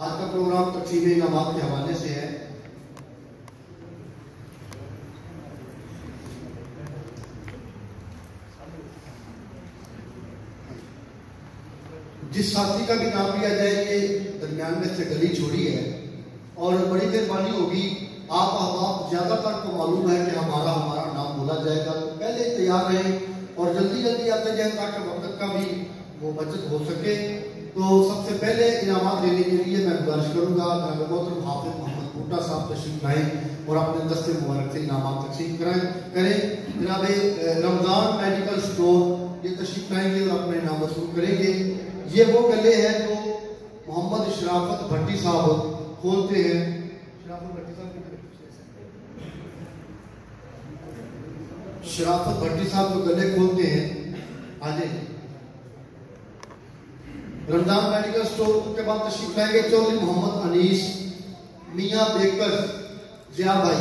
आज का प्रोग्राम तकसीम इनामात के हवाले से है। जिस साथी का भी नाम लिया जाए, ये दरमियान में से गली छोड़ी है और बड़ी मेहरबानी होगी। आप अहबाब ज्यादातर को मालूम है कि हमारा नाम बोला जाएगा, तो पहले तैयार रहें और जल्दी जल्दी आते जाए ताकि वक्त का भी वो बचत हो सके। तो सबसे पहले इनामात देने के लिए मैं गुजारिश करूंगा मोहतरम हाफिज मोहम्मद बूटा साहब तशरीफ लाएं और अपने दस्ते मुबारक से इनामात तकसीम करें। जनाब रमजान मेडिकल स्टोर ये तशरीफ लाएंगे और अपने इनाम वसूल करेंगे। ये वो गले हैं जो मोहम्मद शराफत भट्टी साहब खोलते हैं। शराफत भट्टी साहब जो गले खोलते हैं, आजे रमजान मेडिकल स्टोर के बाद तशरीफ लाएंगे चौधरी मोहम्मद अनीस, मियां बेकर, जिया भाई,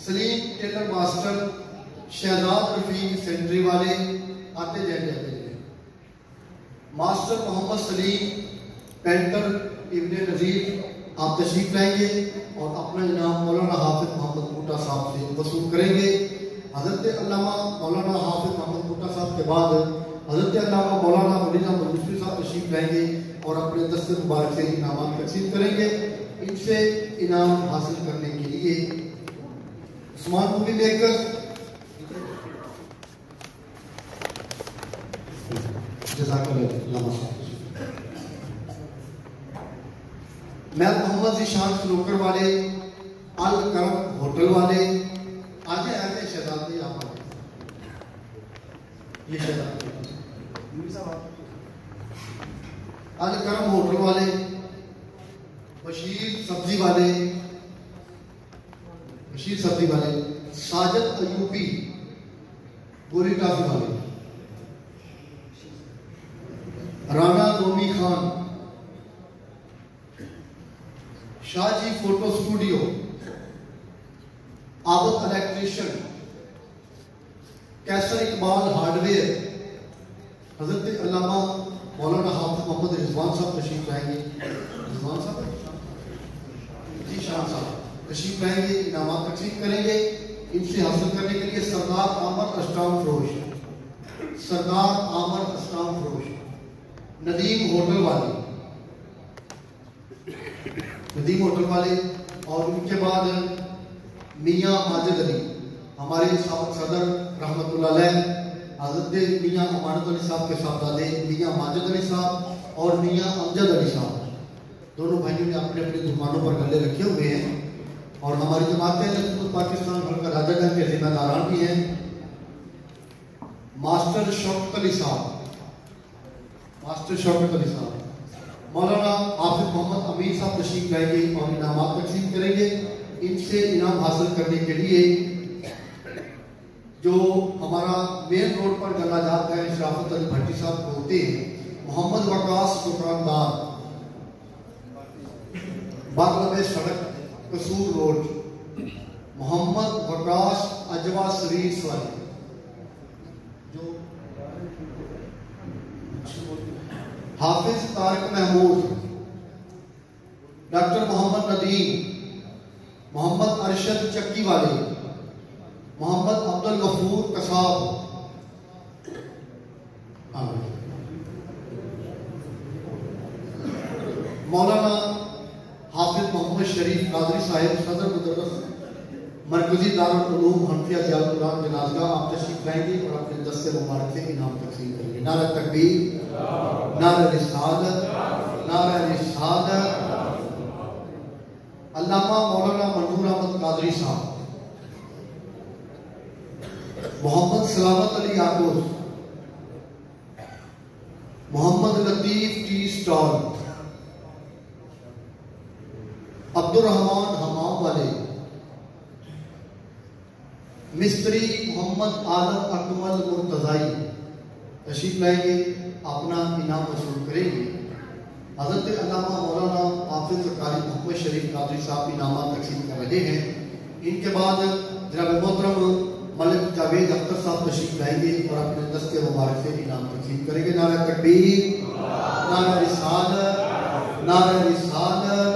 Saleem tailor master, Shahzad Rafiq sentry वाले, आते जाएंगे मास्टर मोहम्मद सलीम पेंटर इब्ने नजीर, आप तशरीफ लाएंगे और अपना इनाम मौलाना हाफिज मोहम्मद बूटा साहब से वसूल करेंगे। हजरत अल्लामा मौलाना हाफिज मोहम्मद बूटा साहब के बाद हजरत अल्लामा मौलाना मौलाना मुफती साहब तशरीफ लाएंगे और अपने दस्ते मुबारक से इनाम तकसीम करेंगे। इनसे इनाम हासिल करने के लिए उस्मान मूवी मेकर, मैं मोहम्मद जीशान स्नूकर वाले, अल करम होटल वाले, आगे आगे शहजादी आप ये शहजादी अल करम होटल वाले, बशीर सब्जी वाले, साजिद अयूबी गोली टाफी वाले, Rana Domi Khan, Shahji photo studio, Abad electrician, Kaiser Iqbal hardware, Hazrat Allama मौलाना हाफिज मोहम्मद रिजवान साहब तशरीफ लाएंगे। रिजवान साहब जी शाह साहब तशरीफ लाएंगे, इनामात तकसीम करेंगे। इनसे हासिल करने के लिए सरदार आमर अस्टाम फरोश, नदीम होटल वाले और उनके बाद मियां माजिद अली, हमारे साबिक सदर रहमतुल्लाह अलैह हजरत मियां अमानत अली साहब के साहबजादे मियां माजिद अली साहब और मियां अमजद अली साहब, दोनों भाइयों ने अपने अपनी दुकानों पर गले रखे हुए हैं और हमारी जमातें पाकिस्तान हल्का राजागंज के जिम्मेदारान भी हैं। मास्टर शौकत अली साहब, मौलाना हाफिज मोहम्मद अमीर साहब तशरीफ लाएंगे और इनामात तकसीम करेंगे। इनसे इनाम हासिल करने के लिए जो हमारा मेन रोड पर गला जाता है शराफत अली भट्टी साहब होते हैं, मोहम्मद वकास दुकानदार, बागलबे सड़क कसूर रोड, मोहम्मद वकास अजवा स्वीट्स वाले, जो हाफिज तारिक महमूद, डॉक्टर मोहम्मद नदीम, मोहम्मद अरशद चक्की वाले, मोहम्मद अब्दुल गफूर कसाब, मौलाना हाफिज मोहम्मद शरीफ कादरी साहिब, सदर मुदर्रिस मरकजी दारुल उलूम हनफिया जियाल कुरान जनाज़गाह, आप तशरीफ लाएंगे और अपने दस्ते मुबारक से इनाम तकसीम करेंगे। नारा तकबीर, नारा रिसालत। अल्लामा मौलाना मंजूर अहमद कादरी साहब, मोहम्मद सलामत अली आकोस, मोहम्मद लतीफ टी स्टॉल, अब्दुल रहमान हमाम वाले, मिस्त्री मोहम्मद आलम अकमल मुर्तजाई तशरीफ लाएंगे, अपना इनाम वसूल करेंगे। हजरत अल्लामा मौलाना हाफिज कारी मोहम्मद शरीफ कादरी साहब इनाम तकसीम कर रहे हैं। इनके बाद जनाब मोहतरम मलिक जावेद अख्तर साहब तशरीफ लाएंगे और अपने दस्ते मुबारक से इनाम तकसीम करेंगे। नारा तकबीर, नारा रिसालत, नारे रिसालत।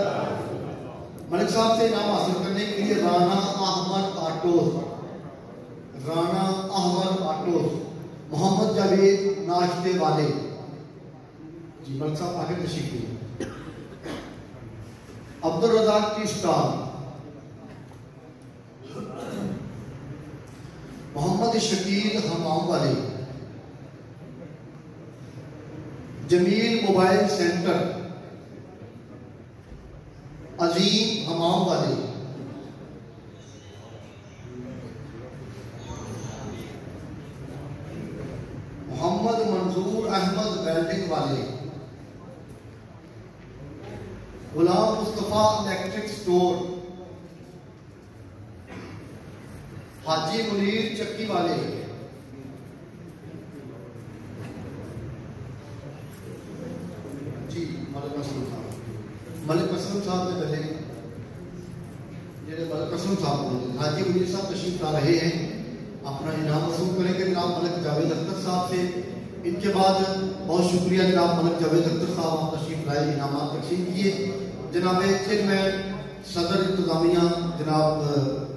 मलिक साहब से इनाम हासिल करने के लिए राना अहमद आटोस, राना अहमद आटोस, मोहम्मद जावेद नाश्ते वाले। जी मलिक साहब आगे तशरीफ लीजिए। अब्दुल रज़ाक की स्टाल, मोहम्मद शकील हमाम वाले, जमील मोबाइल सेंटर, अजीम हमाम वाले, मोहम्मद मंजूर अहमद वेल्डिंग वाले, गुलाम मुस्तफा इलेक्ट्रिक स्टोर, हाजी मुनीर चक्की वाले, जी मलिक असलम साहब ने पहले मलिक असलम साहब बोले, हाजी मुनीर साहब तशरीफ ला रहे हैं, अपना इनाम वसूल करेंगे जनाब मलिक जावेद अख्तर साहब से। इनके बाद बहुत शुक्रिया जनाब मलिक जावेद अख्तर साहब, आप तशरीफ लाए, इनाम तकसीम किए। जनाब चेयरमैन सदर इंतजामिया जनाब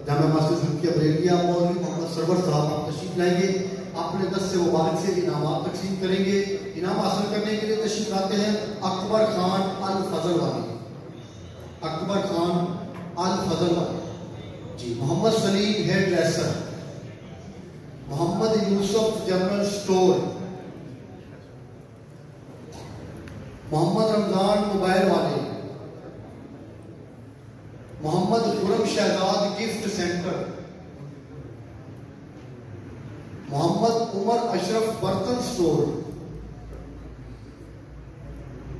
जामा मस्जिद हल्किया बरेलिया मौलवी मोहम्मद सरवर साहब, आप तशरीफ लाएंगे, अपने दस्ते मुबारक से इनाम तकसीम करेंगे। इनाम हासिल करने के लिए तशरीफ लाते हैं अकबर खान अल फजल वाले, अकबर खान अल फजल वाले ji, Mohammad Salim hairdresser, Mohammad Yusuf general store, Mohammad Ramzan mobile वाले, मोहम्मद खुरम शहजाद गिफ्ट सेंटर, मोहम्मद उमर अशरफ बर्तन स्टोर,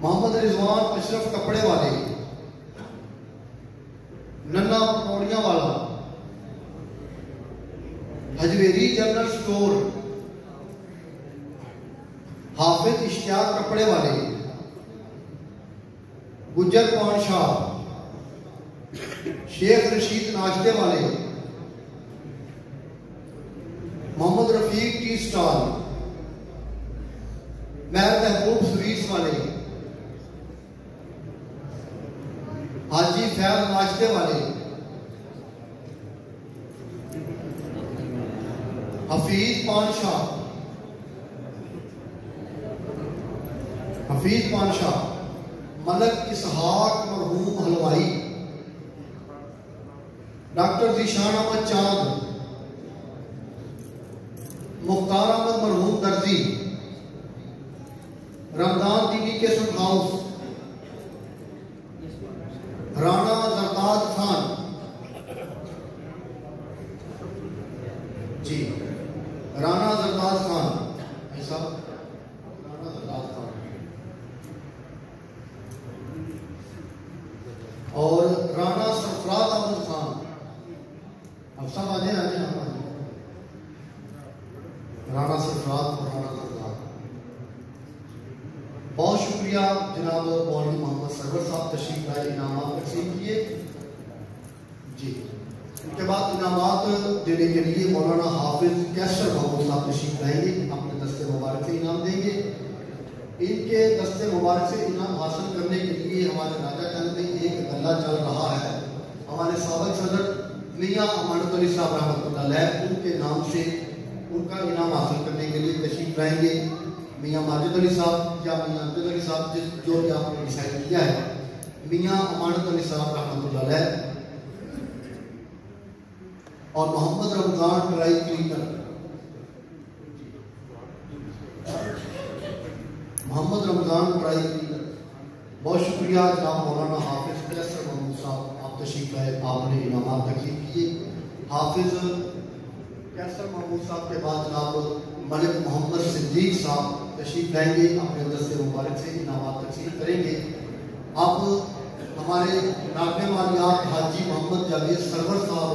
मोहम्मद रिजवान अशरफ कपड़े वाले, नन्ना पकौड़ियां वाला, हजवेरी जनरल स्टोर, हाफिज इश्तियाक कपड़े वाले, गुज्जर पान शाह, शेख रशीद नाश्ते वाले, मोहम्मद रफीक टी स्टॉल, महर महबूब स्वीट्स वाले, हाजी फैज नाश्ते वाले, हफीज पान शाह, हफीज पान शाह, मलक इसहाक मरहूम हलवाई, डॉक्टर जीशान अहमद चांद, मुख्तार अहमद मरहूम दर्जी, रमजान दीनी के सुन हाउस, राणा जरदाद खान जी, राणा जरदाद खान ऐसा, राणा जरदाद खान और राणा सरफराज अहमद खान, अब सब आ जाए राणा सरफराज और राणा जरदाद। बहुत शुक्रिया जनाब मौलवी मोहम्मद सरवर साहब तशरीफ लाए, इनाम तकसीम किए जी। उसके बाद इनामात देने के लिए मौलाना हाफिज कैसर महमूद साहब तशरीफ लाएंगे, अपने दस्ते मुबारक से इनाम देंगे। इनके दस्ते मुबारक से इनाम हासिल करने के लिए हमारे राजा चंद में एक गल्ला चल रहा है। हमारे साबिक सदर मियां अमानत अली साहब रहमतुल्लाह अलैह, उनके नाम से उनका इनाम हासिल करने के लिए तशरीफ लाएंगे मियां माजिद अली साहब या मियां अब्दुल अली साहब, जो भी आपने डिसाइड किया है, मियां अमानत अली साहब रहमतुल्लाह अलैह और Mohammad Ramzan dry cleaner, Mohammad Ramzan dry cleaner. बहुत शुक्रिया जनाब मौलाना हाफिज कैसर महमूद साहब, आप तशरीफ लाए, आपने इनाम तकसीम किए। हाफिज कैसर महमूद साहब के बाद जनाब मलिक मोहम्मद सिद्दीक साहब तशरीफ लाएंगे, अपने दस्ते मुबारक से इनाम तकसीम करेंगे। अब हमारे नागने मालियात हाजी मोहम्मद जावेद सरवर साहब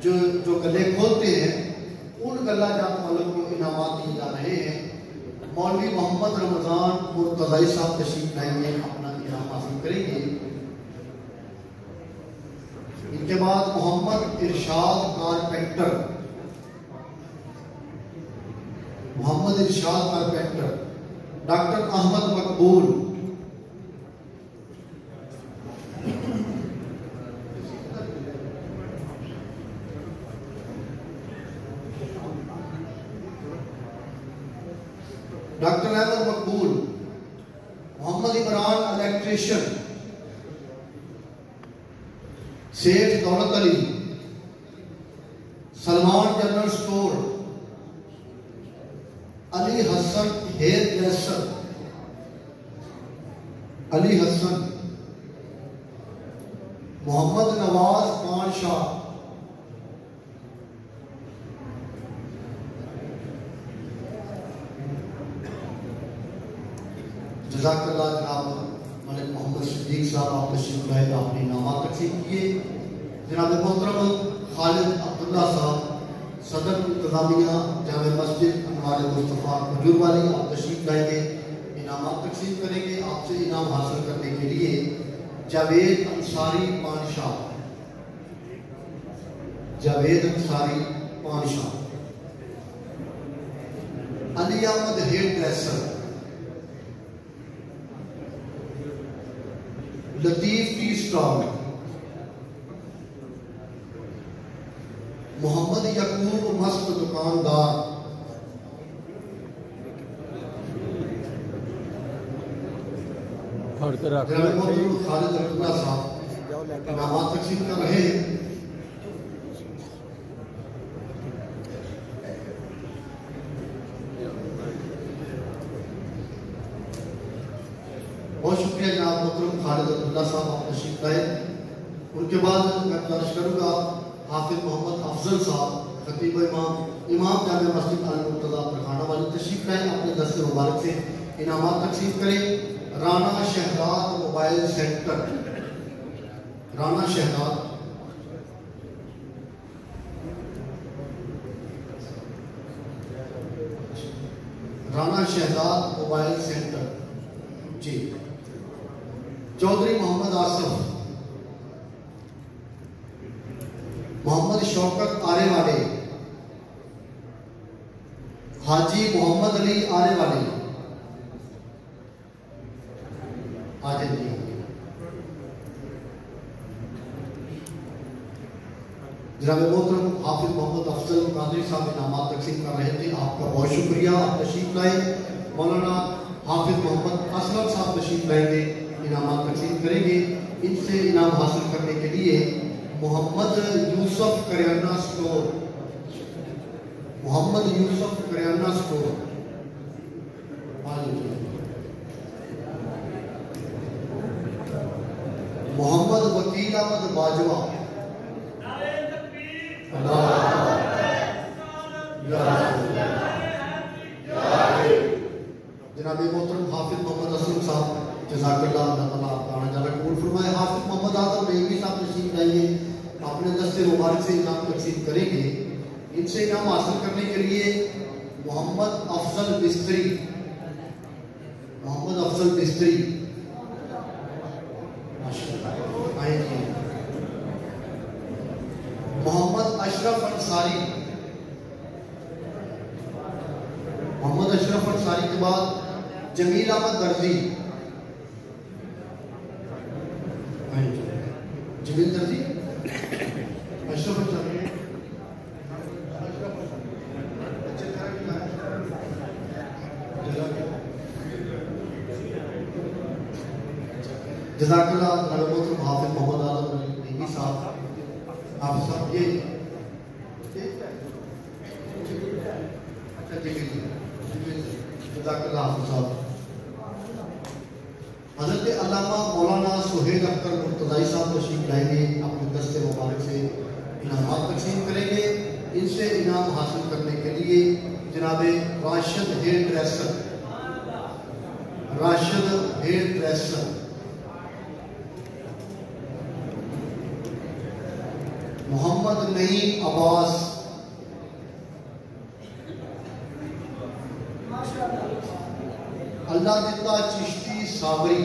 जो गले खोलते हैं, उन गला जात वालों को इनाम दिए जा रहे हैं। मौलवी मोहम्मद रमजान मुर्तज़ाई साहब तशरीफ लाएंगे, अपना इनाम हासिल करेंगे। इनके बाद Mohammad Irshad carpenter, Mohammad Irshad carpenter, doctor Ahmad Maqbool, doctor Ahmad Maqbool, Mohammad Imran electrician, Seth Daulat Ali, Salman general store, Ali Hasan hairdresser, Ali Hasan, Mohammad Nawaz Khan Shah, जज़ाकल्लाह जनाब मलिक मोहम्मद सिद्दीक साहब, आप तशरीफ लाए, आपने इनामात तकसीम किए। जनाब मोहतरम खालिद अब्दुल्ला साहब, सदर इंतजामिया जामे मस्जिद अनवार मुस्तफ़ा खजूर वाली, आप तशरीफ लाएंगे, इनामात तकसीम करेंगे। आपसे इनाम हासिल करने के लिए Javed Ansari Panshah, Javed Ansari Panshah, Ali Ahmad hairdresser, Latif tea stall, Mohammad Yaqub मस्त दुकानदार, खालिद अब्दुल्ला साहब इनामात तकसीम कर रहे हैं। बहुत शुक्रिया जनाब मोहतरम खालिद अब्दुल्ला साहब, आप तशरीफ लाए। उनके बाद मैं गुजारिश करूँगा हाफिज मोहम्मद अफजल साहब, खतीब इमाम जामे मस्जिद अल मुर्तज़ा तरखाना वाली, तशरीफ लाए, अपने दस्ते मुबारक से इनामात तकसीम करें। Rana Shahzad mobile centre, Rana Shahzad, Rana Shahzad mobile centre ji. Chaudhary Mohammad Asif, Mohammad Shaukat आरे वाले, हाजी मोहम्मद अली आरे वाले, आजे जी। जनाब मोहतरम हाफिज मोहम्मद अफजल कादरी साहब इनामात तकसीम कर रहे थे, आपका बहुत शुक्रिया, आप तशरीफ लाए। मौलाना हाफिज मोहम्मद असलम साहब तशरीफ लाएंगे, इनामात तकसीम करेंगे। इनसे इनाम हासिल करने के लिए मोहम्मद यूसुफ करियाना स्टोर, मोहम्मद यूसुफ करियाना स्टोर, मोहम्मद वकील अहमद बाजवा, जनाब मोहतरम हाफिज मोहम्मद असलम साहब, जज़ाकल्लाह, अल्लाह ताला आपका आना जाना कबूल फरमाए। हाफिज मोहम्मद आजम बेगमी साहब तशरीफ लाएंगे, अपने दस्ते मुबारक से इनाम तकसीम करेंगे। इनसे इनाम हासिल करने के लिए मोहम्मद अफजल बिस्तरी, मोहम्मद अफजल बिस्तरी, मोहम्मद अशरफ अंसारी, मोहम्मद अशरफ अंसारी के बाद जमील अहमद दर्जी, जमील दर्जी, अशरफ अंसारी, जज़ाकल्लाह। हाफिज मोहम्मद आजम बेगमी साहब, आप सब ये हज़रत अल्लामा मौलाना सुहेल अख्तर मुर्तज़ाई साहब तशरीफ लाएंगे, अपने दस्ते मुबारक से इनामात तकसीम करेंगे। इनसे इनाम हासिल करने के लिए जनाब Rashid hairdresser, Rashid hairdresser, Mohammad Naeem Abbas, Allah Ditta Chishti Sabri,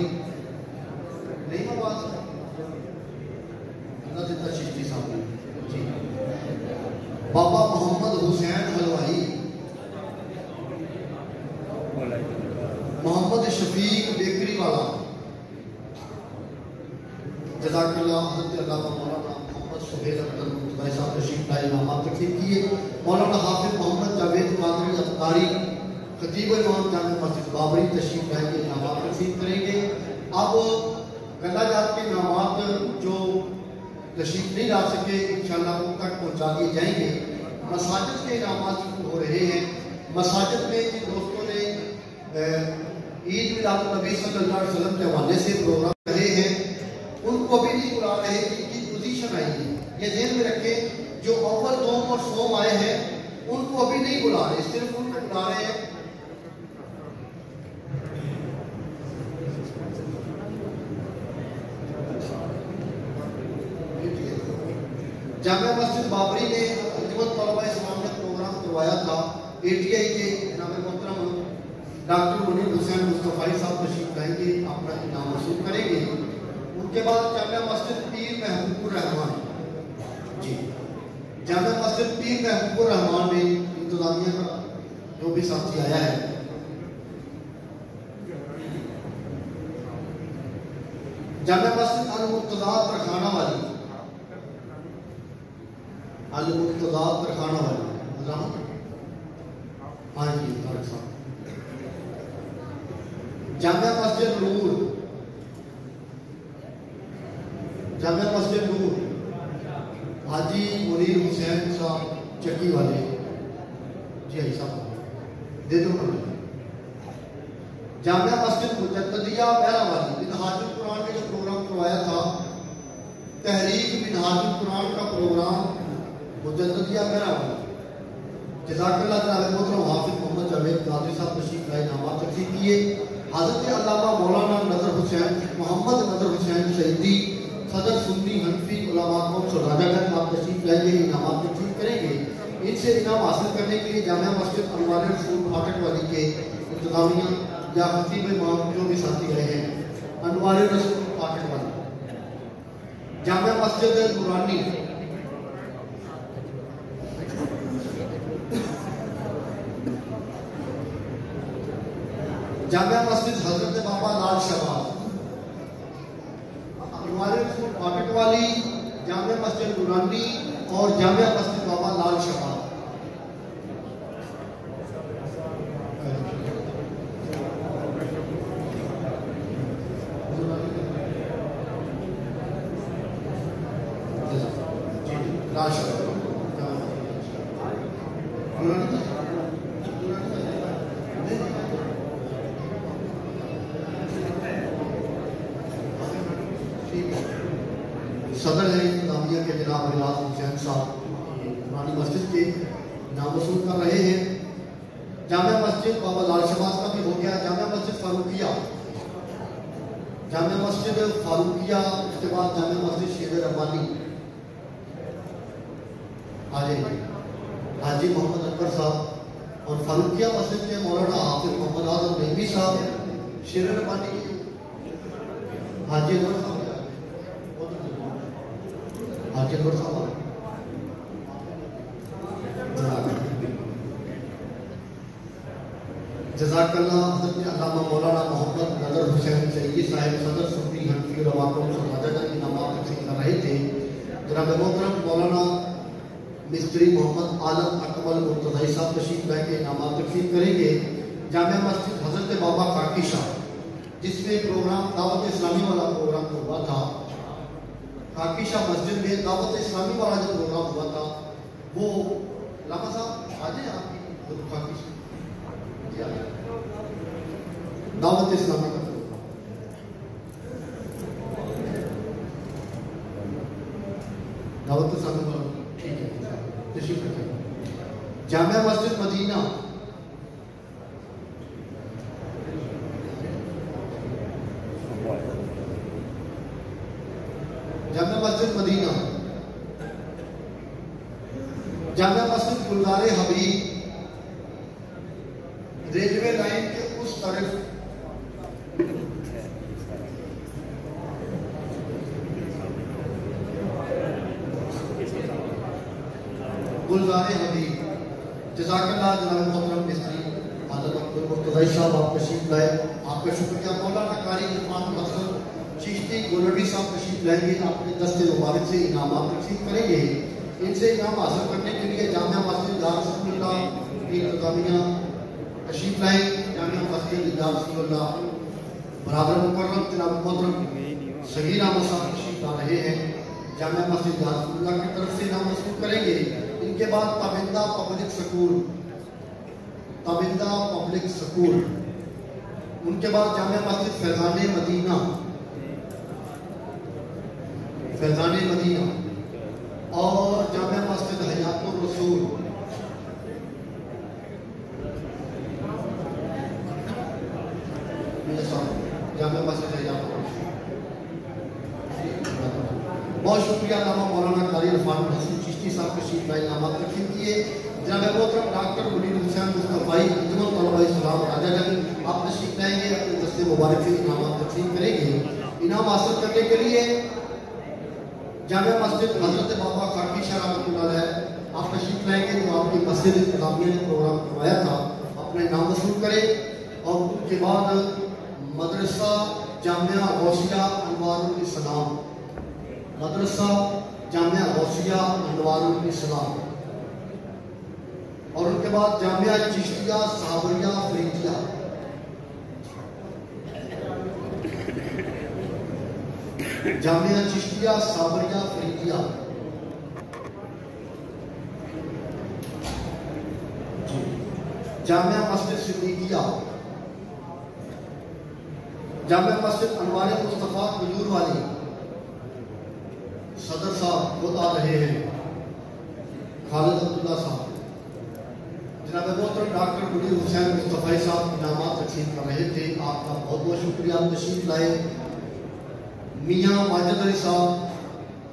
नहीं अब्बास, अल्लाह दिता चिश्ती साबरी जी। बाबा मोहम्मद हुसैन हलवाई, मोहम्मद शफीक बेकरी वाला, जज़ाकल्लाह। हज़रत अल्लामा मौलाना मोहम्मद सुहेल अख्तर मुर्तज़ाई साहब तशरीफ लाए, इनामात तकसीम किए। मौलाना हाफिज मोहम्मद जावेद कादरी अफ्तारी, खतीब इमाम जामे मस्जिद बाबरी तशरीफ लाएंगे, इनामात तकसीम करेंगे। अब गला जात के इनामात जो तशरीफ नहीं ला सके इंशाल्लाह उन तक पहुँचा दिए जाएंगे। मसाजिद के इनामात शुरू हो रहे हैं। मसाजिद में जिन दोस्तों ने ईद मिलाद नबी सल्लल्लाहु अलैहि वसल्लम के हवाले से प्रोग्राम रहे हैं उनको अभी नहीं बुला रहे कि इनकी पोजीशन आएगी, ये ध्यान में रखें। जो अव्वल दोम और सोम आए हैं उनको अभी नहीं बुला रहे, सिर्फ उनको बुला रहे हैं। जामिया मस्जिद बाबरी ने अंजुमन तलबा इस्लाम ने प्रोग्राम करवाया था। ATI के जनाब मोहतरम डॉक्टर मुनीर हुसैन मुस्तफ़ाई साहब तशरीफ लाएंगे, अपना इनाम वसूल करेंगे। उनके बाद जामिया मस्जिद पीर महबूबुर रहमान जी, जामिया मस्जिद पीर महबूबुर रहमान में इंतजामिया का जो भी साथी आया है, जामिया मस्जिद अल-मुर्तज़ा तरखाना वाली, अल-मुर्तज़ा तरखाना वाली हाँ जी तारक साहब। जामिया मस्जिद नूर, जामिया मस्जिद नूर हाजी मुनीर हुसैन साहब चक्की वाले जी, आई साहब दे दो। जामिया मस्जिद मुजद्दिया बहरा वाली मिनहाजुल कुरान में जो प्रोग्राम करवाया था, तहरीक मिनहाजुल कुरान का प्रोग्राम मुजद्दिया बहरा वाली, जज़ाकल्लाह ताला मोहतरम हाफिज मोहम्मद जावेद कादरी साहब तशरीफ लाए, इनामात तकसीम किए। हज़रत अल्लामा मौलाना नज़र हुसैन मोहम्मद नज़र हुसैन शहीदी सदर सुन्नी हनफी उलमा कौम सराजागंज आप तशरीफ लाएंगे, इनामात तकसीम करेंगे। इनसे इनाम हासिल करने के लिए जामिया मस्जिद अनवार रसूल फाटक वाली के इंतजामिया या खतीब इमाम जो भी साथी रहे हैं, अनवार रसूल फाटक वाली, जामिया मस्जिद नूरानी, जामिया मस्जिद हजरत बाबा लाल शहबाज, अनवार रसूल फाटक वाली, जामिया मस्जिद नूरानी और जामिया मस्जिद बाबा लाल शहबाज। सदर है इंतजामिया के जनाब रियाज हुसैन साहब पुरानी मस्जिद के नाम वसूल कर रहे हैं। जामिया मस्जिद बाबा लाल शहबाज का भी हो गया। जामिया मस्जिद फारूकिया, जामिया मस्जिद फारूकिया, उसके बाद जामिया मस्जिद शेर रब्बानी आ जाएंगे हाजी मोहम्मद अकबर साहब, और फारूकिया मस्जिद के मौलाना हाफिज मोहम्मद आजम नईमी साहब, शेर रब्बानी के हाजी अकबर साहब, हाजी अकबर साहब, जज़ाकल्लाह हज़रत अल्लामा मौलाना मोहम्मद नज़र हुसैन शहीदी साहिब सदर सुन्नी हनफी उलमा कौम सराजागंज इनामात तकसीम कर रहे थे। जनाब मोहतरम मौलाना मिस्त्री मोहम्मद आलम अकमल मुर्तज़ाई साहब तशरीफ लाएंगे, इनामात तकसीम करेंगे। जामिया मस्जिद हज़रत बाबा काकी शाह, जिसमें प्रोग्राम दावत इस्लामी वाला प्रोग्राम हुआ था, काकी शाह मस्जिद में दावत इस्लामी वाला जो प्रोग्राम हुआ था, वो लामा साहब आ जाए आपकी काकी शाह दावत इस्लामी का दावत इस्लामी वाला, ठीक है तशरीफ रखें। जामिया मस्जिद मदीना, जामिया मस्जिद मदीना, जामिया मस्जिद गुलजार हबीब, रेलवे लाइन के उस तरफ गुलजार हबीब, जज़ाकल्लाह जनाब मोहतरम मिस्त्री आदम अब्दुल मुर्तज़ाई साहब आप तशरीफ लाए, आपका शुक्रिया। मौलाना कारी इरफान मकसद चिश्ती गोलवी साहब तशरीफ लाएंगे, अपने दस्ते मुबारक से इनामात तकसीम करेंगे। इनसे इनाम हासिल करने के लिए जामिया मस्जिद दारुल इंतजामिया तशरीफ लाए जामिया मस्जिद इजाज़ रसूलुल्लाह बराबर मुकर्रम जनाब मोहतरम सगीर अहमद साहब तशरीफ ला रहे हैं। जामिया मस्जिद इजाज़ रसूलुल्लाह की तरफ से नाम मसरूफ करेंगे। इनके बाद ताबिंदा पब्लिक स्कूल, उनके बाद जामिया मस्जिद फैज़ाने मदीना और जामिया मस्जिद हयातुर रसूल। जामिया मस्जिद हयातुर रसूल। बहुत शुक्रिया नामा मौलाना कारी इरफान हसन चिश्ती साहब तशरीफ लाए, नामात तकसीम किए। जनाब मोहतरम डॉक्टर मुनीर हुसैन मुस्तफ़ाई अंजुमन तलबा इस्लाम राजागंज आप तशरीफ लाएंगे, अपने दस्ते मुबारक से इनामात तकसीम करेंगे। इनाम हासिल करने के लिए जामिया मस्जिद हजरत बाबा खाकी शाह रहमतुल्लाह अलैह आप तशरीफ लाएंगे, जो आपकी मस्जिद इंतजामिया ने प्रोग्राम करवाया था, अपने नाम वसूल करें। और उसके बाद मदरसा जामिया गौसिया अनवारुल इस्लाम, मदरसा जामिया गौसिया अनवारुल इस्लाम, और उनके बाद जामिया चिश्तिया साबरिया फरीजिया, जामिया चिश्तिया साबरिया फरीजिया, जामिया मस्जिद सिद्दीकिया, जामिया मस्जिद अनवार मुस्तफ़ा खजूर वाली सदर साहब खुद आ रहे हैं, खालिद अब्दुल्ला साहब, जनाब मोहतरम डॉक्टर मुनीर हुसैन मुस्तफ़ाई साहब इनामात तकसीम कर रहे थे। आपका बहुत बहुत शुक्रिया, आप तशरीफ लाए। मियाँ माजिद अली साहब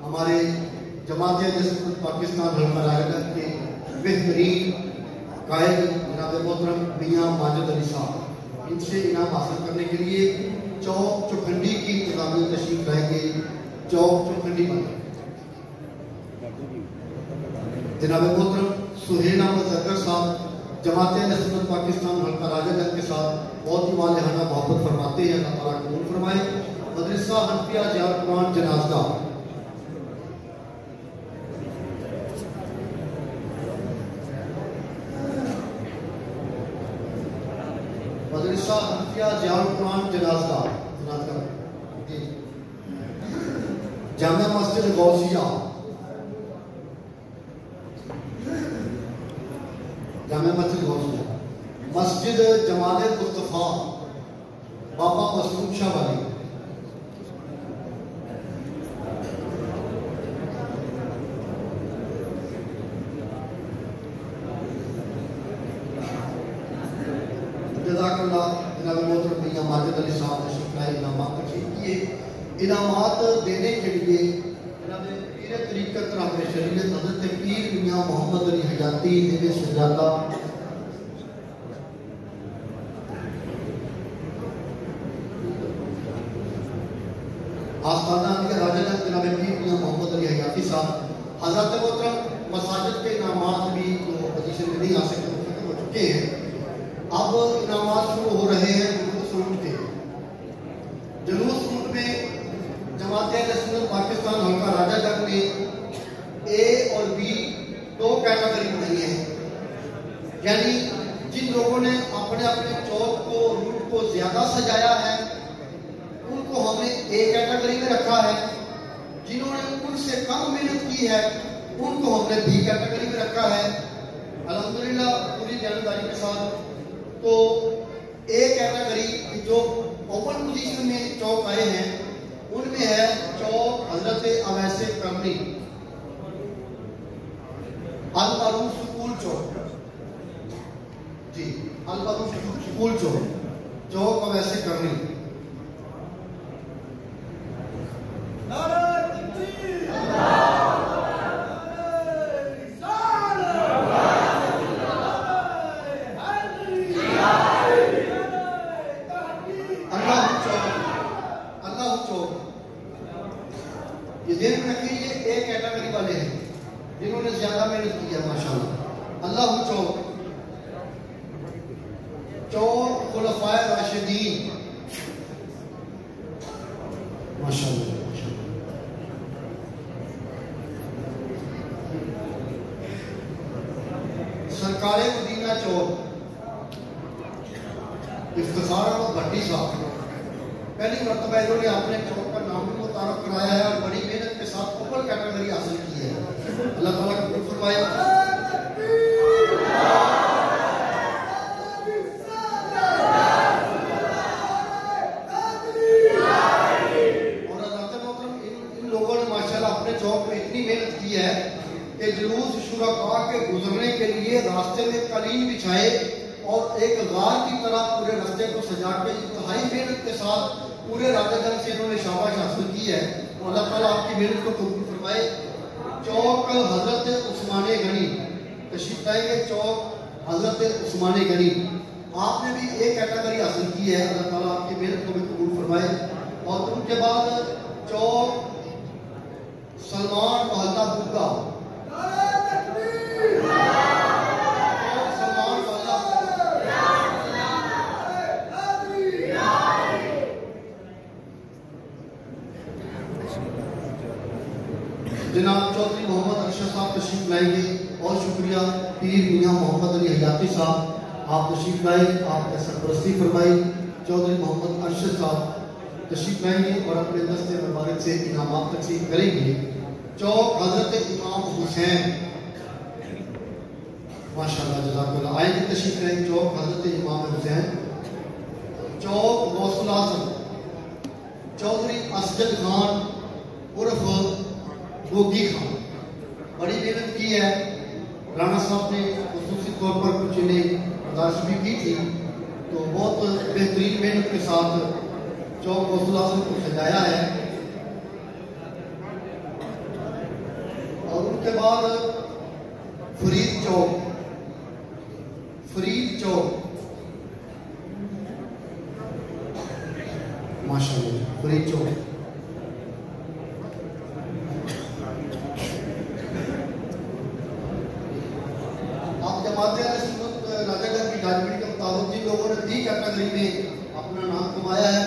हमारे जमात अहले पाकिस्तान हल्का रायगढ़ के बेहतरीन कायद जनाब मोहतरम मियाँ माजिद अली साहब, इनसे इनाम हासिल करने के लिए चौक चौखंडी की इंतजामिया तशरीफ लाएंगे। चौक चौखंडी पर जनाब मोहतरम सुहेल अहमद जकर साहब जमात अहले पाकिस्तान हल्का राजागंज के साथ बहुत ही वालिहाना मोहब्बत फरमाते हैं, अल्लाह ताला कबूल फरमाए। मदरसा हनफिया जियार कुरान जनाज़ा, मदरसा हनफिया जियार कुरान जनाज़ा, जामिया मस्जिद गौसिया, जामिया मस्जिद गौसिया, मस्जिद जमाल मुस्तफ़ा बाबा मसरूम शाह वाली, जनाब मोहतरम मियां माजिद अली साहब तशरीफ लाए, इनामात तकसीम किए। इनामात देने के लिए जनाब पीर तरीक़त राहबर शरीयत हज़रत पीर मियां मोहम्मद अली हयाती इब्न सुजाता आस्ताना राजागंज जनाब पीर मियां मोहम्मद अली हयाती साहब, हज़रत मोहतरम मसाजिद के इनामात भी जो पोजीशन में नहीं आ सकते खत्म हो चुके हैं। अब इनामात शुरू हो रहे हैं जुलूस रूट के। जुलूस रूट में जमात अहले पाकिस्तान हल्का राजागंज में ए और बी दो कैटेगरी बनाई है, यानी जिन लोगों ने अपने अपने चौक को रूट को ज्यादा सजाया है उनको हमने ए कैटेगरी में रखा है, जिन्होंने उनसे कम मेहनत की है उनको हमने बी कैटेगरी में रखा है। अल्हम्दुलिल्लाह पूरी जानकारी के साथ तो ए कैटेगरी जो ओपन पोजीशन में चौक आए हैं उनमें है चौक हजरत अवैसे करनी, अल मारूफ स्कूल चौक, जी अल मारूफ स्कूल चौक, चौक अवैसे करनी, ये ध्यान में रखिए, ये एक कैटेगरी वाले हैं जिन्होंने ज्यादा मेहनत की है माशाल्लाह। अल्लाह चौक, चौक खुलफाए राशिदीन माशाल्लाह, सरकारे मदीना चौक, गफार अहमद भट्टी साहब पहली मरतबा इन्होंने अपने चौक का नाम भी मुतारफ कराया है और बड़ी मेहनत के साथ ऊपर कैटेगरी हासिल की है। अल्लाह ताला कबूल फरमाए। और हज़रत मोहतरम इन लोगों ने माशाल्लाह अपने चौक में इतनी मेहनत की है कि जुलूस शुरका के गुजरने के लिए रास्ते में कालीन बिछाए और एक गार की तरह पूरे रास्ते को सजा के इंतहाई मेहनत के साथ पूरे राजागंज से इन्होंने शाबाश हासिल की है। अल्लाह ताला आपकी मेहनत को कबूल फरमाए। चौक हजरत उस्माने गनी तशरीफ लाएंगे। चौक हजरत उस्माने गनी आपने भी एक कैटेगरी हासिल की है। अल्लाह ताला आपकी मेहनत को भी कबूल फरमाए। और उनके बाद चौक सलमान मोहल्ला बुग्गा जनाब चौधरी मोहम्मद अरशद साहब तशरीफ लाएंगे। और शुक्रिया पीर मियाँ मोहम्मद अली हयाती साहब आप तशरीफ लाए, आपने सरपरस्ती फरमाई। चौधरी मोहम्मद अरशद साहब तशरीफ लाएंगे और अपने दस्ते मुबारक से इनामात तकसीम करेंगे। चौक हजरत इमाम हुसैन माशाल्लाह जज़ाकल्लाह आएंगे तशरीफ लाएंगे। चौक हजरत इमाम हुसैन। चौक गौसुल आज़म चौधरी असजद खान उर्फ गोगी खान बड़ी मेहनत की है। राणा साहब ने खुसूसी तौर पर कुछ इन्हें बर्दाश्त भी की थी, तो बहुत बेहतरीन मेहनत के साथ चौक गौसुल आज़म को सजाया है। और उनके बाद फरीद चौक माशाल्लाह फरीद चौक राजागंज की डायरेक्टरी के मुताबिक जिन लोगों ने 3 कैटेगरी में अपना नाम कमाया है।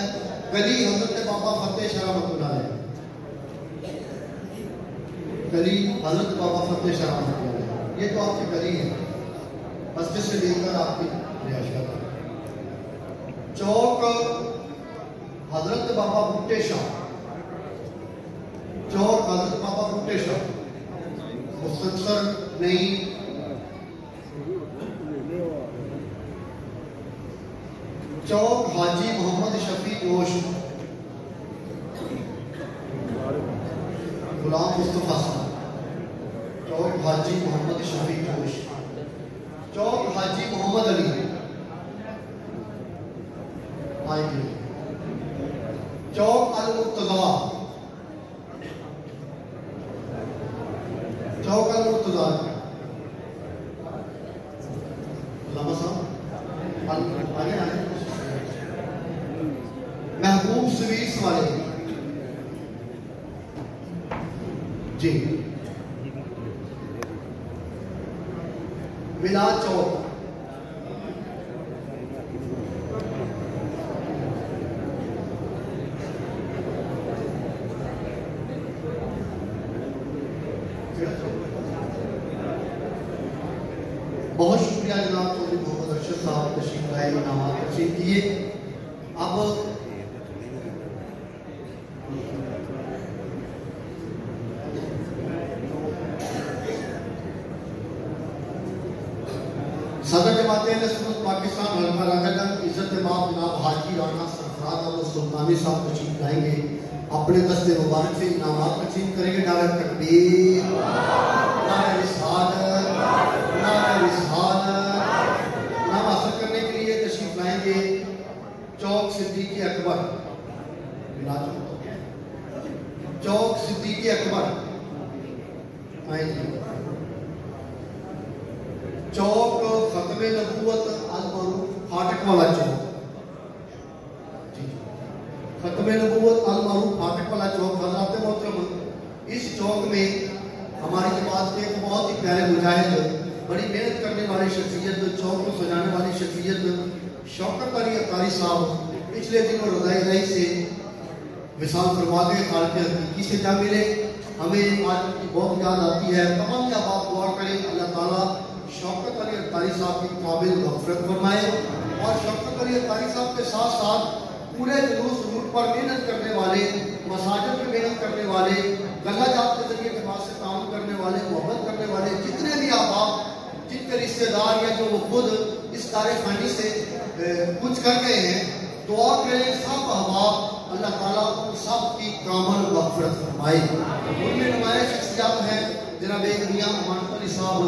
गली हजरत बाबा फतेह शाह रहमतुल्लाह अलैह, गली हजरत बाबा फतेह शाह रहमतुल्लाह अलैह, ये तो आपकी गली है मस्जिद से लेकर आपकी रिहायश। चौक हजरत बाबा बूटे शाह, चौक हजरत बाबा बूटे शाह मुसलसल नहीं। चौक हाजी मोहम्मद शफी जोश गुलाम मुस्तफा साहब, चौक हाजी मोहम्मद शफी जोश। चौक हाजी मोहम्मद अली आएंगे। चौक अल मुर्तजा, चौक अल मुर्तजा लामा साहब आगे आए। महबूब स्वीट्स वाले जी। मिलाद चौक बहुत शुक्रिया जनाब चौधरी मोहम्मद अरशद साहब तशरीफ लाए, इनामात तकसीम किए। अब सदर जमात अहले सुन्नत पाकिस्तान हल्का राजागंज इज्जत माब जनाब हाजी राना सरफराज अहमद सुल्तानी साहब तशरीफ लाएंगे। अपने दस्ते मुबारक से इनामात तकसीम करेंगे। नारे तकबीर, नारे रिसालत, नारे रिसालत। इनाम हासिल करने के लिए तशरीफ लाएंगे चौक सिद्दीकी अकबर, चौक सिद्दीकी अकबर आएंगे। चौक खत्मे नबूवत अल मारूफ फाटक वाला चौक, खत्मे नबूवत अल मारूफ फाटक वाला चौक। हज़रात मोहतरम इस चौक में हमारी जमात के एक बहुत ही प्यारे मुजाहिद, बड़ी मेहनत करने वाली शख्सियत, चौक को सजाने वाली शख्सियत शौकत अली अतारी साहब पिछले दिनों रज़ाई से विसाल फरमा गए। खालिक हकीकी से जा मिले। हमें आज उनकी बहुत याद आती है। तमाम आप दुआ करें अल्लाह ताला शौकत अली अतारी साहब की काबिल मग़फ़िरत फरमाए और शफकत अली अतारी साहब के साथ साथ पूरे जुलूस रूट पर मेहनत करने वाले, मसाजिद में मेहनत करने वाले, गंगा जात के जरिए जमात से काम करने वाले, मोहब्बत करने वाले, जितने भी अहबाब, जिनके रिश्तेदार या जो वो खुद इस तारीखानी से कुछ कर गए हैं, दुआ करें सब अहबाब अल्लाह ताला उन सब की कामल मग़फ़िरत फरमाए। उनमें नुमाया शख्सियात हैं जनाब मियाँ अमानत अली साहब,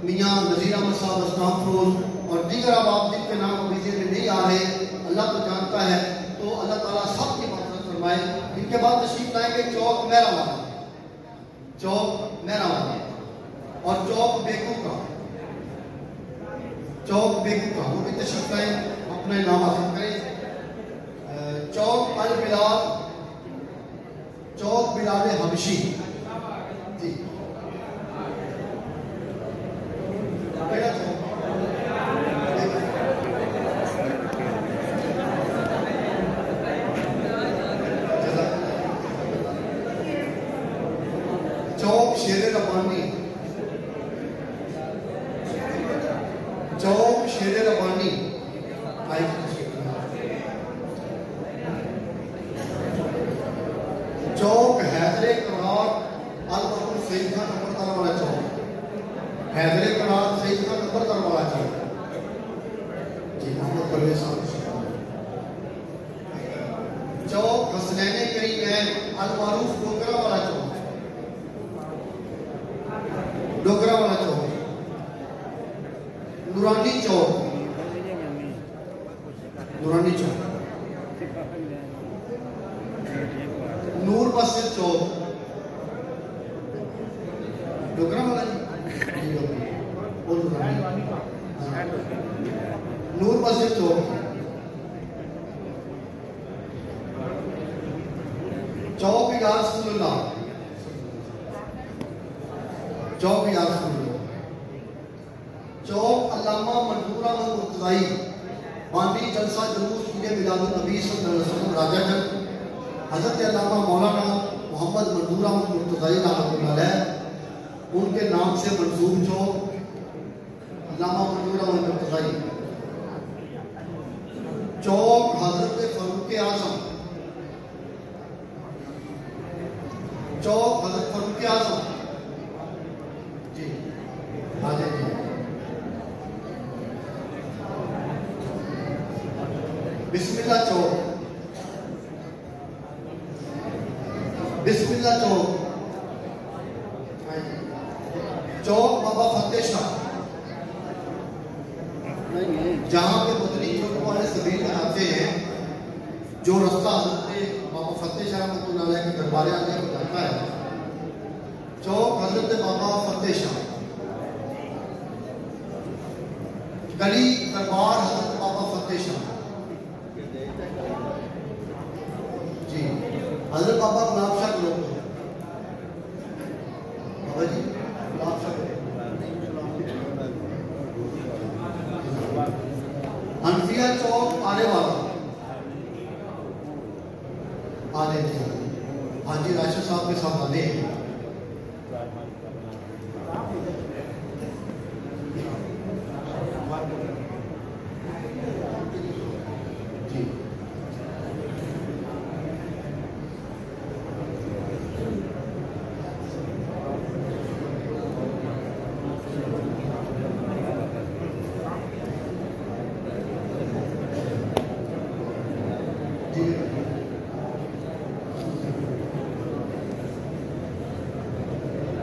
मियाँ नज़ीर अहमद साहब अस्ताफ़िरुल्लाह और दीगर अहबाब जिनके नाम अभी में नहीं आ रहे, अल्लाह तो जानता है। तो अल्लाह ताला सब की मग़फ़िरत फरमाए। इनके बाद तशरीफ लाएंगे चौक मेहरावाला, चौक मेहरावाला और चौक बेकू का, चौक बेकू का वो भी तशरीफ लाएं, अपने नाम हासिल करें। चौक अल बिलाल, चौक बिलाल हबशी जी, चौक शेर रब्बानी, चौक शेर रब्बानी, चौक हैदरे करार अल मखदूम सईद खान नंबरदार वाला चौक, हैदरे करार सईद खान नंबरदार वाला चौक जी, मोहम्मद परवेज साहब। चौक हसनैन करीम अल मारूफ डोगरा वाला चौक, डोगरा वाला चौक। नूरानी चौक, नूरानी चौक। नूर मस्जिद चौक, डोगरा वाला जी, नूर मस्जिद चौक। चौक या रसूलुल्लाह, चौक या रसूलुल्लाह। चौक अल्लामा मंजूर अहमद मुर्तज़ाई, बानी जलसा जुलूस ईद मिलादुन नबी सल्लल्लाहु अलैहि वसल्लम राजागंज, हज़रत अल्लामा मौलाना मोहम्मद मंजूर अहमद मुर्तज़ाई रहमतुल्लाह अलैह, उनके नाम से मंसूब चौक अल्लामा मंजूर अहमद मुर्तज़ाई। चौक हज़रत फ़ारूक आज़म, चौक हज़रत फ़ारूक आज़म जी, हाँ जी जी। बिस्मिल्लाह चौक, बिस्मिल्लाह चौक। चौक बाबा फतेह शाह, जहाँ पे बदरी चौक वाले सबील में आते हैं, जो रास्ता हजरत बाबा फतेह शाह रहमतुल्लाह के दरबार आने को जाता है, चौक हजरत बाबा फतेह शाह। गली दरबार हजरत बाबा फतेह शाह जी, हजरत बाबा गुलाब शाह लोग, बाबा जी गुलाब शाह हनफिया चौक आने वाला, आने हाजी राशिद साहब के साथ आने जी।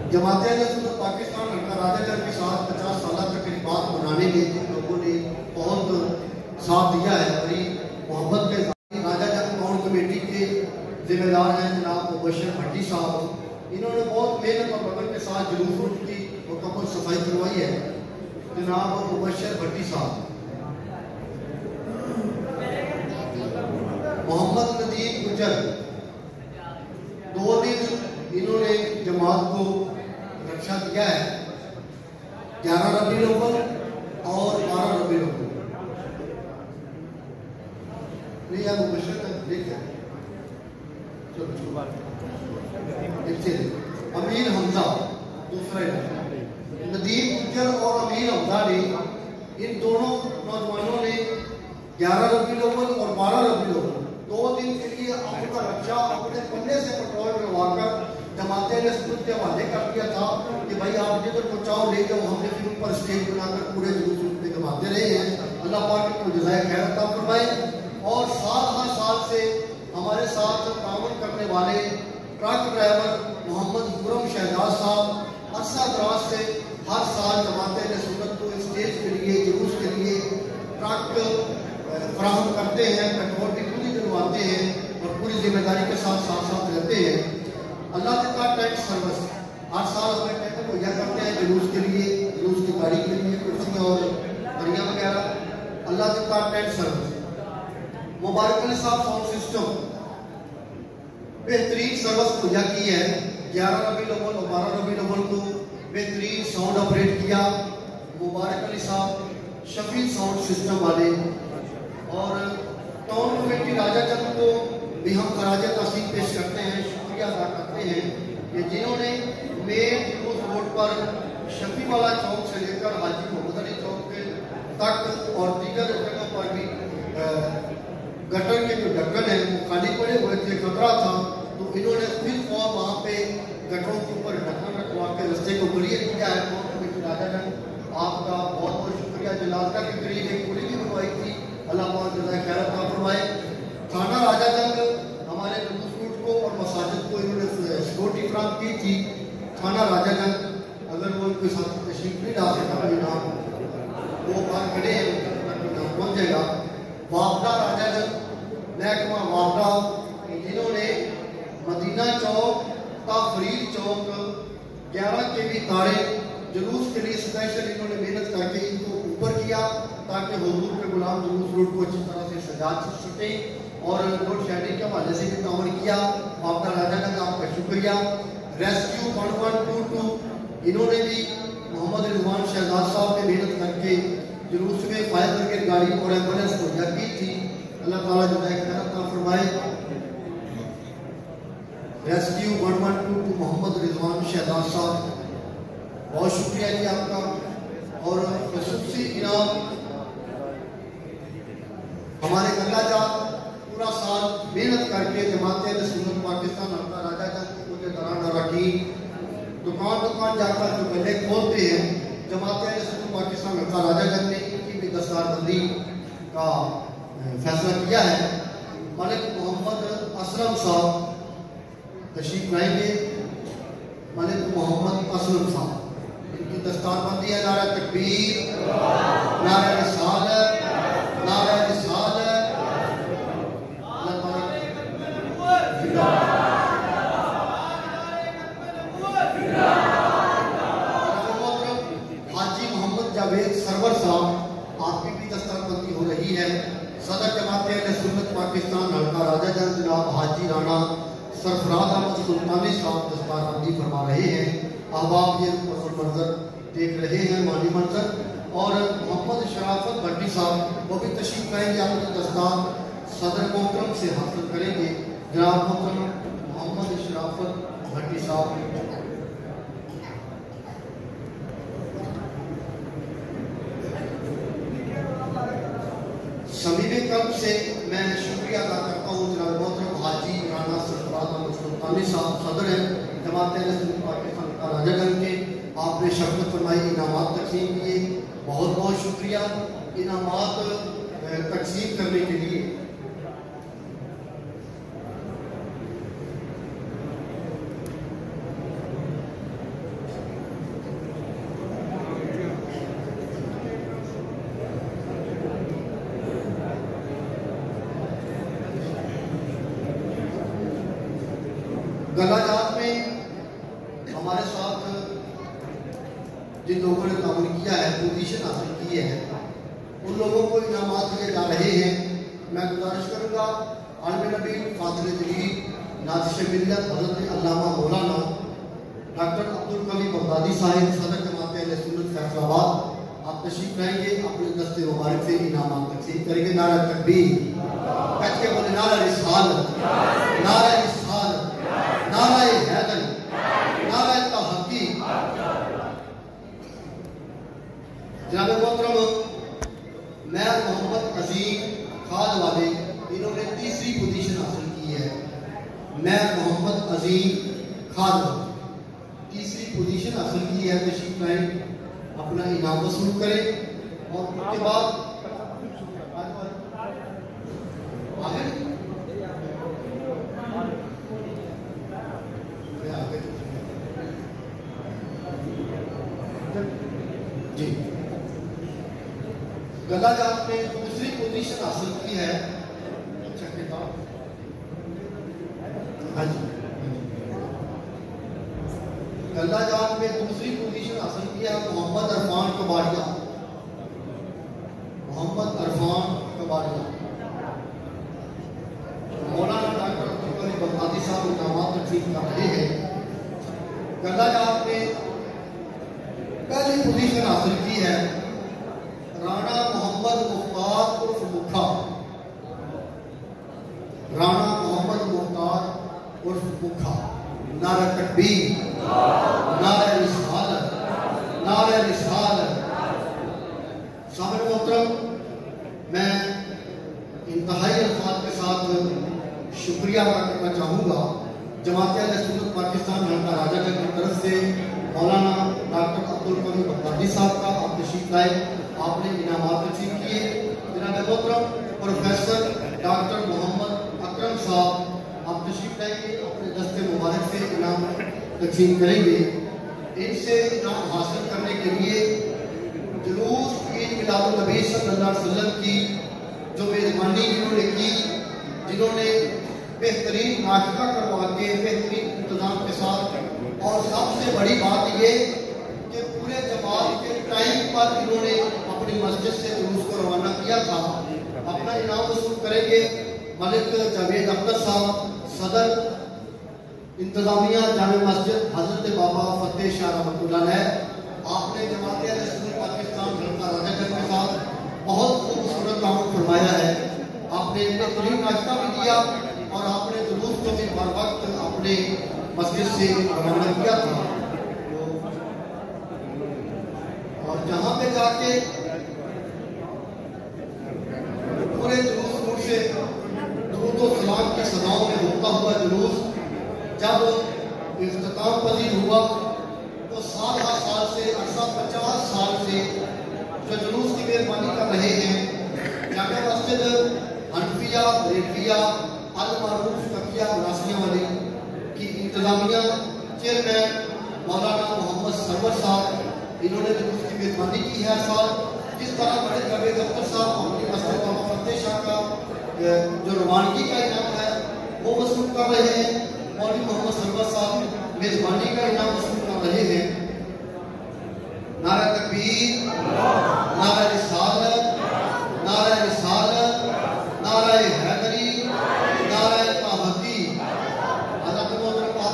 जमाते सुन्नत पाकिस्तान हल्का राजागंज के साथ 50 साल तकरीबात मनाने में जिन लोगों ने बहुत साथ दिया है, बड़ी मोहब्बत के साथ राजागंज टाउन कमेटी के जिम्मेदार हैं जनाब मुबशर भट्टी साहब। इन्होंने बहुत मेहनत और लगन के साथ जुलूस रूट की मुकम्मल सफाई करवाई है जनाब मुबशर भट्टी साहब। मोहम्मद नदीम गुजर 2 दिन इन्होंने जमात को रक्षा दिया है, 11 रबी अव्वल और 12 रबी अव्वल। नहीं यार मुबशर का देख है, चलो अमीर हमजा दूसरा नदीम गुजर और अमीर हमजा ने, इन दोनों नौजवानों ने 11 रबीउल अव्वल और 12 रबीउल अव्वल 2 दिन के लिए अपना रक्षा अपने पन्ने से पेट्रोल डलवाकर जमाते ने सुन्नत के हवाले कर दिया था कि भाई आप जिधर पहुंचाओ ले जाओ। हमने फिर ऊपर स्टेज बनाकर पूरे जुलूस पे घुमाते रहे हैं। अल्लाह पाक को जज़ाए खैर अता फरमाए। और साल हर साल से हमारे साथ ताउन करने वाले ट्रक ड्राइवर मोहम्मद खुरम शहजाद साहब अरसा दराज से हर साल जमाते ने सुन्नत को स्टेज के लिए जुलूस के लिए ट्रक फराहम करते हैं, पेट्रोल भी खुद ही डलवाते हैं और पूरी जिम्मेदारी के साथ साथ रहते हैं। अल्लाह का टेंट सर्विस हर साल हमें टेंट मुहैया करते हैं जुलूस के लिए, जुलूस की गाड़ी के लिए, कुर्सियाँ और दरिया वगैरह। अल्लाह का टेंट सर्विस मुबारक अली साहब साउंड सिस्टम बेहतरीन सर्विस मुहैया की है। 11 रबीउल अव्वल और 12 रबीउल अव्वल को बेहतरीन साउंड ऑपरेट किया मुबारक अली साहब शफी साउंड सिस्टम वाले। और टाउन कमेटी राजाचंद को भी हम खराज तहसीन पेश करते हैं, शुक्रिया अदा करते हैं कि जिन्होंने मेन जुलूस रोड पर शफी वाला चौक से लेकर हाजी मोहम्मद अली चौक तक और दीगर जगहों पर भी गटर के जो ढक्कन है वो खाली पड़े हुए थे, खतरा था, तो इन्होंने फिर वहाँ पे गटरों के ऊपर ढक्कन रखवा के रस्ते को क्लियर किया है। टाउन कमेटी राजाचंद आपका बहुत बहुत शुक्रिया। जलालका के करीब एक पुली भी बनवाई थी, अल्लाह पाक जज़ाए खैर अता फरमाए। थाना राजाचंद हमारे जुलूस रूट को और मसाजिद को इन्होंने सिक्योरिटी फराहम की थी। थाना राजाचंद अगर वो कोई साथी तशरीफ नहीं ला सका कोई नाम वो बाहर खड़े हैं नाम पहुँचेगा। वापडा राजाचंद महकमा वापडा जिन्होंने मदीना चौक ताफरीद चौक 11 के भी तारे जुलूस के लिए स्पेशल इन्होंने मेहनत करके इनको ऊपर किया ताकि हुजूर के गुलाम जुलूस रोड को अच्छी तरह से सजा सके और रोड शेडिंग के हवाले से भी ताउन किया। आपका राजाचंद आपका शुक्रिया। रेस्क्यू 1122 इन्होंने भी मोहम्मद रिजवान शहजाद साहब ने मेहनत करके जुलूस में फायर ब्रिगेड गाड़ी और एम्बुलेंस मुहैया की थी। अल्लाह ताला जज़ाए खैर अता फरमाए। रेस्क्यू 1122 मोहम्मद रिजवान शहजाद साहब बहुत शुक्रिया जी आपका। और खसूसी इनाम हमारे गल्ला जात पूरा साल मेहनत करके जमाते सुन्नत पाकिस्तान हल्का राजाचंद के दौरान अरकान दुकान जाकर जो गले खोलते हैं जमाते सुन्नत पाकिस्तान हल्का राजाचंद ने इनकी भी दस्तारबंदी का फैसला किया है। मलिक मोहम्मद असलम साहब तशरीफ लाएंगे। मलिक मोहम्मद असलम साहब इनकी दस्तारबंदी है। नारा तकबीर, नारा रिसालत, नारा रिसालत। हाजी मोहम्मद जावेद सरवर साहब आपकी भी दस्तारबंदी हो रही है। सदर जमात अहले सुन्नत पाकिस्तान हल्का राजाचंद जनाब हाजी राणा सरफराज अहमद सुल्तानी साहब दस्तारबंदी फरमा रहे हैं। अब आप ये मंजर देख रहे हैं माली मंजर। और मोहम्मद शराफत भट्टी साहब वो भी तशरीफ लाएंगे, आपकी दस्तार सदर मोहतरम से हासिल करेंगे। जनाब मोहतरम मोहम्मद शराफत भट्टी साहब समीर कब से मैं शुक्रिया अदा करता हूँ। जनाब मोहतरम हाजी राणा सरफराज अहमद सुल्तानी साहब सदर हैं जमात अहले सुन्नत पाकिस्तान का राजागंज के। आपने शफकत फरमाई, इनामात तकसीम किए, बहुत बहुत शुक्रिया इनामात तकसीम करने के लिए। गलाजात में हमारे साथ जिन लोगों ने ताउन किया है, पोजीशन हासिल की है, उन लोगों को इनामात दिए जा रहे हैं। मैं गुजारिश करूँगा आलम नबी फातिल जलील नाज़िश मिल्लत हज़रत अल्लामा मौलाना डॉक्टर अब्दुल कवी बगदादी साहिब सदर जमात अहले सुन्नत फैसलाबाद आप तशरीफ लाएंगे, अपने दस्ते मुबारक से इनामात तकसीम करेंगे। नारा तकबीर, कह के बोले नारा रिसालत, नारा रिसालत, नारा हैदर, नारा तहक़ीक़। जनाब मोहतरम मैं मोहम्मद अजीम अजीम खान। तीसरी पोजीशन हासिल की है, तशरीफ लाएं, अपना इनाम वसूल करें। और उसके बाद जी गलाजात में दूसरी पोजीशन हासिल की है। अच्छा किताब, हाँ जी, गलाजात में दूसरी पोजीशन हासिल की है मोहम्मद अरफान कबाड़िया। मोहम्मद अरफान कबाड़िया मौलाना डॉक्टर अब्दुल बगदादी साहब इनामात तकसीम कर रहे हैं। गलाजात में पहली पोजीशन हासिल की है राणा मोहम्मद मुख्तार उर्फ मुखा। राणा मोहम्मद मुख्तार उर्फ मुखा। नारा तकबीर, नारा रिसालत, नारा रिसालत। सामने मोहतरम, मैं इंतहाई अल्फाज के साथ शुक्रिया अदा करना चाहूँगा जमात-ए-सुन्नत पाकिस्तान हल्का राजागंज की तरफ से मौलाना डॉक्टर अब्दुल करीम बगदादी साहब का। आप तशरीफ लाए, आपने इनामात तकसीम किए। जनाब मोहतरम प्रोफेसर डॉक्टर मोहम्मद अकरम साहब, आप तशरीफ लाएंगे, अपने दस्ते मुबारक से इनाम तकसीम करेंगे। इनसे इनाम हासिल करने के लिए जुलूस ईद मिलादुन्नबी सल्लल्लाहु अलैहि वसल्लम की जो मेजबानी इन्होंने की, जिन्होंने बेहतरीन नाश्ता करवा के बेहतरीन इंतजाम के साथ, और सबसे बड़ी बात ये कि पूरे जमात के टाइम पर इन्होंने अपनी मस्जिद से जुलूस को रवाना किया था। अपना इनाम वसूल करेंगे मलिक जावेद अख्तर साहब, सदर इंतजामिया जामे मस्जिद हजरत बाबा फतेह शाह रहमतुल्लाह अलैह। आपने जमात-ए-सुन्नत पाकिस्तान हल्का राजागंज के साथ बहुत खूबसूरत काम फरमाया है। आपने बेहतरीन नाश्ता भी दिया और आपने जुलूस को भी हर वक्त अपने मस्जिद से रवाना किया था। और जहाँ पे जाके पूरे जुलूस से दुरूद और सलाम की सदाओं में होता हुआ जुलूस जब इख्तिताम पजीर हुआ तो साल हर साल से 50 साल से जो जुलूस की मेहरबानी कर रहे हैं जामे मस्जिद हनफिया रेफिया अल मारूफ तकिया नासिया वाली की इंतजामिया चेयरमैन मौलाना मोहम्मद सरवर साहब, इन्होंने जुलूस की मेहरबानी की है। साल जिस तरह बड़े जावेद अख्तर साहब अपनी मस्जिद बाबा फतेह शाह का जो रवानगी का इनाम है वो वसूल कर रहे हैं। मौलवी मोहम्मद सरवर साहब मेजबानी का इनाम वसूल कर रहे हैं। नारा तकबीर, नारा रिसालत, नारा रिसालत, नारा हैदरी, नारा तहकी।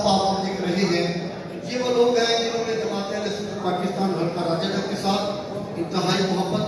आप देख रहे हैं, ये वो लोग हैं जिन्होंने जमात-ए-सुन्नत पाकिस्तान हल्का राजागंज के साथ इंतहाई मोहब्बत